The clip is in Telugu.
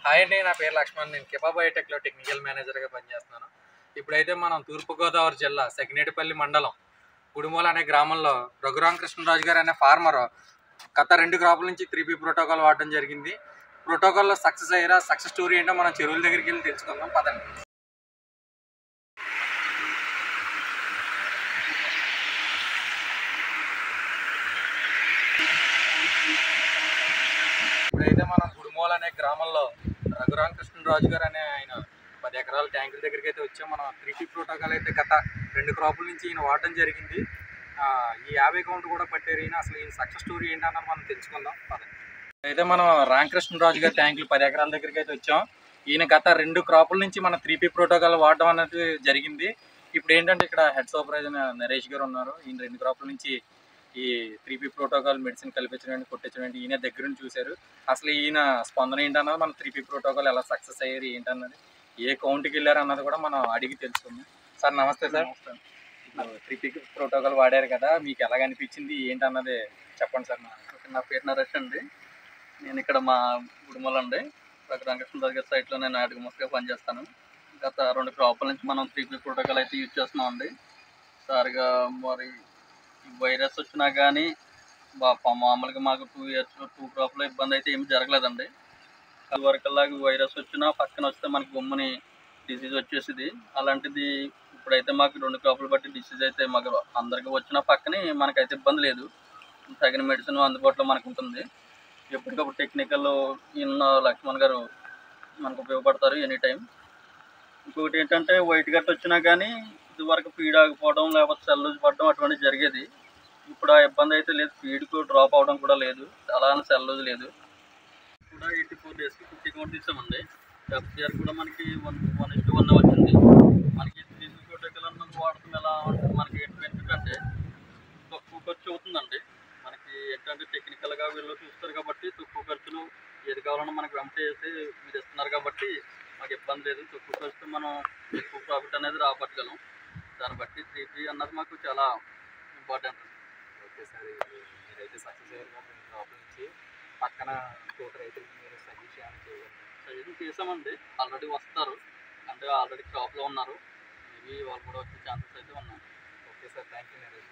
హాయ్ అండి, నా పేరు లక్ష్మణ్. నేను కిపా బయోటెక్లో టెక్నికల్ మేనేజర్గా పనిచేస్తున్నాను. ఇప్పుడైతే మనం తూర్పుగోదావరి జిల్లా సెకినేటిపల్లి మండలం గుడిమూల అనే గ్రామంలో రఘురామకృష్ణరాజు గారు అనే ఫార్మర్ గత 2 క్రాపుల నుంచి 3P ప్రోటోకాల్ వాడడం జరిగింది. ప్రోటోకాల్లో సక్సెస్ అయ్యారా, సక్సెస్ స్టోరీ ఏంటో మనం చెరువుల దగ్గరికి వెళ్ళి తెలుసుకుందాం పదండి. ఇప్పుడైతే మనం గుడిమూల అనే గ్రామంలో రఘురామకృష్ణరాజు గారు అనే ఆయన 10 ఎకరాల ట్యాంకుల దగ్గరికి అయితే వచ్చాం. మనం 3P ప్రోటోకాల్ అయితే గత 2 క్రాపుల నుంచి ఈయన వాడడం జరిగింది. ఈ 50 కౌంట్ కూడా పట్టారు ఈయన. అసలు ఈయన సక్సెస్ స్టోరీ ఏంటన్నది మనం తెలుసుకుందాం పదండి. అయితే మనం రామకృష్ణరాజు గారి ట్యాంకులు 10 ఎకరాల దగ్గరికి అయితే వచ్చాం. ఈయన గత 2 క్రాపుల నుంచి మన 3P ప్రోటోకాల్ వాడడం అనేది జరిగింది. ఇప్పుడు ఏంటంటే ఇక్కడ హెడ్ సూపర్వైజర్ నరేష్ గారు ఉన్నారు. ఈయన 2 క్రాపుల నుంచి ఈ 3P ప్రోటోకాల్ మెడిసిన్ కల్పించడం కొట్టించడం ఈయన దగ్గర నుంచి చూశారు. అసలు ఈయన స్పందన ఏంటన్నది, మన 3P ప్రోటోకాల్ ఎలా సక్సెస్ అయ్యారు ఏంటన్నది, ఏ కౌంట్కి వెళ్ళారు అన్నది కూడా మనం అడిగి తెలుసుకుందాం. సార్ నమస్తే. సార్ 3P ప్రోటోకాల్ వాడారు కదా, మీకు ఎలాగ అనిపించింది ఏంటన్నది చెప్పండి సార్. నా పేరు నరేష్ అండి. నేను ఇక్కడ మా గుడిమూల అండి రఘురామకృష్ణరాజు గారి సైట్లో నేను ఆడికి ముసుగా పనిచేస్తాను. గత 2 క్రాపుల నుంచి మనం 3P ప్రోటోకాల్ అయితే యూజ్ చేస్తున్నాం అండి. సారిగా మరి వైరస్ వచ్చినా కానీ మామూలుగా మాకు 2 క్రాప్లో ఇబ్బంది అయితే ఏమి జరగలేదండి. అది వరకల్లాగా వైరస్ వచ్చినా పక్కన వస్తే మనకి బొమ్మని డిసీజ్ వచ్చేసింది. అలాంటిది ఇప్పుడైతే మాకు 2 క్రాపులు బట్టి డిసీజ్ అయితే మాకు అందరికీ వచ్చినా పక్కనే మనకైతే ఇబ్బంది లేదు. తగిన మెడిసిన్ అందుబాటులో మనకు ఉంటుంది. ఎప్పటికప్పుడు టెక్నికల్ ఈయన లక్ష్మణ్ గారు మనకు ఉపయోగపడతారు ఎనీ టైం. ఇంకొకటి ఏంటంటే వైట్ గట్ వచ్చినా కానీ ఇదివరకు ఫీడ్ ఆగిపోవడం లేకపోతే సెల్ లూజ్ పడడం అటువంటివి జరిగేది. ఇప్పుడు ఆ ఇబ్బంది అయితే లేదు. ఫీడ్కు డ్రాప్ అవడం కూడా లేదు, అలానే సెల్ లూజ్ లేదు. కూడా 84 డేస్కి 50 కౌంట్ తీసామండి. FCR కూడా మనకి 1:1 వచ్చింది. మనకి 3P ప్రోటోకాల్ అన్నది వాడటం ఎలా అంటే మనకి ఏంటి బెనిఫిట్ అంటే తక్కువ ఖర్చు అవుతుందండి. మనకి ఏంటంటే టెక్నికల్గా వీళ్ళు చూస్తారు కాబట్టి తక్కువ ఖర్చులు ఏది కావాలన్నా మనకి వెంట చేసి మీరు ఇస్తున్నారు కాబట్టి మాకు ఇబ్బంది లేదు. తక్కువ ఖర్చుతో మనం ఎక్కువ ప్రాఫిట్ అనేది రాబట్టగలం. దాన్ని బట్టి 3P అన్నది మాకు చాలా ఇంపార్టెంట్. ఓకే సార్, మీరైతే సక్సెస్ అయ్యారు కాబట్టి క్రాప్ నుంచి పక్కన తోట రైతులకు మీరు సజెషన్ చేసామండి. ఆల్రెడీ వస్తారు అంటే ఆల్రెడీ క్రాప్లో ఉన్నారు. మేబీ వాళ్ళు కూడా వచ్చే ఛాన్సెస్ అయితే ఉన్నాయి. Okay sir, thank you Naresh.